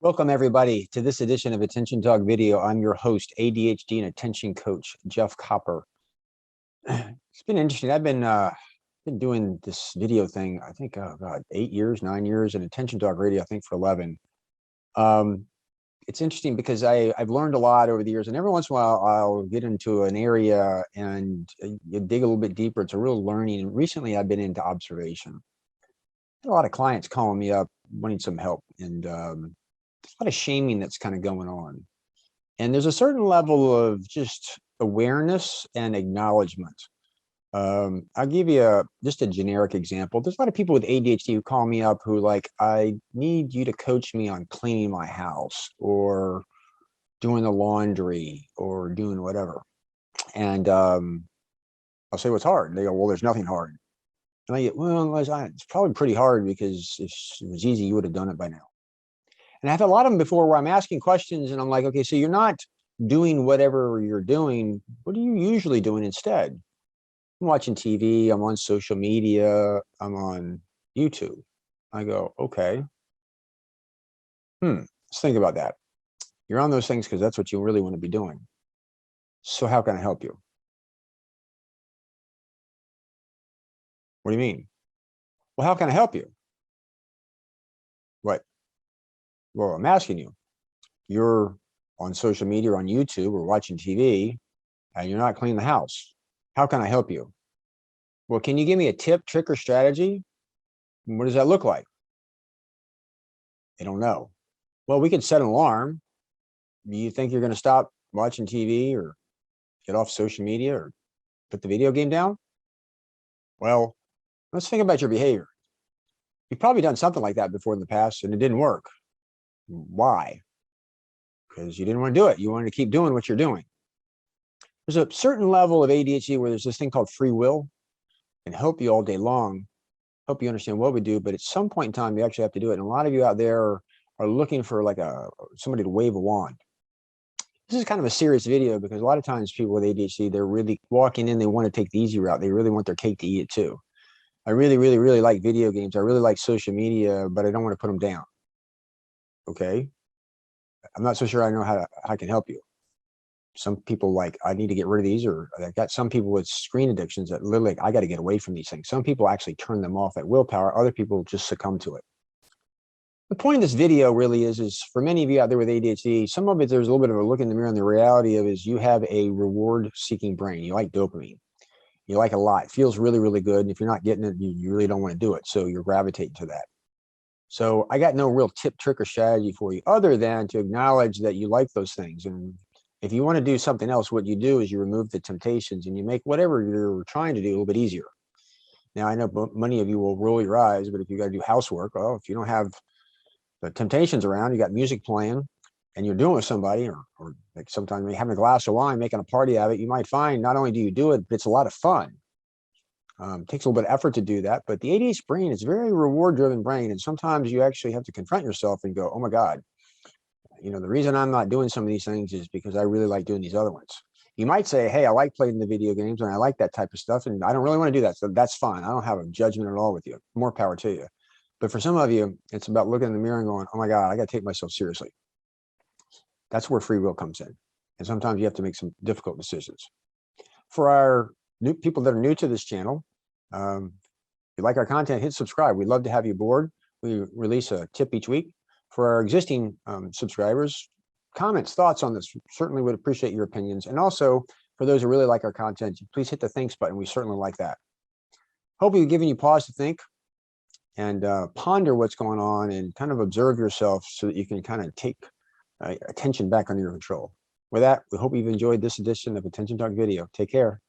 Welcome everybody to this edition of Attention Talk Video. I'm your host, ADHD and Attention Coach, 𝐓𝐇𝐈𝐒. It's been interesting. I've been doing this video thing, I think, oh God, 8 years, 9 years, and Attention Talk Radio, I think for 11. It's interesting because I've learned a lot over the years, and every once in a while I'll get into an area and you dig a little bit deeper. It's a real learning. And recently I've been into observation. A lot of clients calling me up wanting some help, and a lot of shaming that's kind of going on. And there's a certain level of just awareness and acknowledgement. I'll give you just a generic example. There's a lot of people with ADHD who call me up who like, I need you to coach me on cleaning my house or doing the laundry or doing whatever. And I'll say, what's hard? They go, well, there's nothing hard. And I get, well, it's probably pretty hard because if it was easy, you would have done it by now. And I've had a lot of them before where I'm asking questions and I'm like, okay, so you're not doing whatever you're doing. What are you usually doing instead? I'm watching TV, I'm on social media, I'm on YouTube. I go, okay. Let's think about that. You're on those things because that's what you really want to be doing. So how can I help you? What do you mean? Well, how can I help you? What? Well, I'm asking you, you're on social media or on YouTube or watching TV and you're not cleaning the house. How can I help you? Well, can you give me a tip, trick, or strategy? What does that look like? I don't know. Well, we could set an alarm. Do you think you're going to stop watching TV or get off social media or put the video game down? Well, let's think about your behavior. You've probably done something like that before in the past and it didn't work. Why? Because you didn't want to do it. You wanted to keep doing what you're doing. There's a certain level of ADHD where there's this thing called free will and help you all day long, help you understand what we do. But at some point in time, you actually have to do it. And a lot of you out there are looking for like somebody to wave a wand. This is kind of a serious video because a lot of times people with ADHD, they're really walking in, they want to take the easy route. They really want their cake to eat it too. I really, really, really like video games. I really like social media, but I don't want to put them down. Okay, I'm not so sure I know how I can help you. Some people like, I need to get rid of these, or I got some people with screen addictions that literally, I got to get away from these things. Some people actually turn them off at willpower. Other people just succumb to it. The point of this video really is for many of you out there with ADHD, some of it, there's a little bit of a look in the mirror, and the reality of is you have a reward seeking brain. You like dopamine. You like a lot. It feels really, really good. And if you're not getting it, you really don't want to do it. So you're gravitating to that. So I got no real tip, trick, or strategy for you other than to acknowledge that you like those things. And if you want to do something else, what you do is you remove the temptations and you make whatever you're trying to do a little bit easier. Now, I know many of you will roll your eyes, but if you got to do housework, well, if you don't have the temptations around, you got music playing and you're doing with somebody, or like sometimes you're having a glass of wine, making a party of it, you might find not only do you do it, but it's a lot of fun. Takes a little bit of effort to do that, but the ADHD brain is a very reward-driven brain, and sometimes you actually have to confront yourself and go, oh my God, you know, the reason I'm not doing some of these things is because I really like doing these other ones. You might say, hey, I like playing the video games and I like that type of stuff, and I don't really want to do that, so that's fine. I don't have a judgment at all with you. More power to you. But for some of you, it's about looking in the mirror and going, oh my God, I got to take myself seriously. That's where free will comes in. And sometimes you have to make some difficult decisions. For our new people that are new to this channel, if you like our content, hit subscribe. We'd love to have you aboard. We release a tip each week. For our existing subscribers, comments, thoughts on this, certainly would appreciate your opinions. And also, for those who really like our content, please hit the thanks button. We certainly like that. Hope we've given you pause to think and ponder what's going on and kind of observe yourself so that you can kind of take attention back under your control. With that, we hope you've enjoyed this edition of Attention Talk Video. Take care.